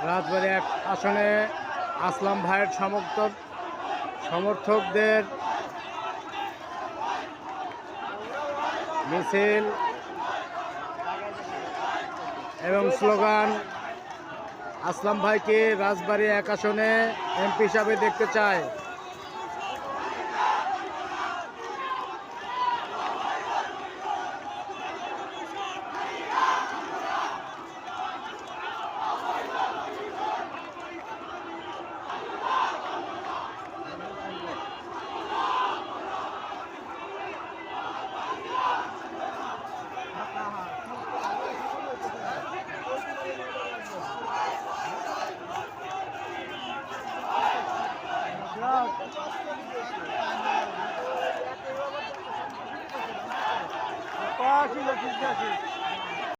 রাজবাড়ী এক আসনে আসলাম ভাইয়ের সমর্থকদের মিছিল এবং স্লোগান। আসলাম ভাইকে রাজবাড়ী এক আসনে এমপি হিসাবে দেখতে চায়।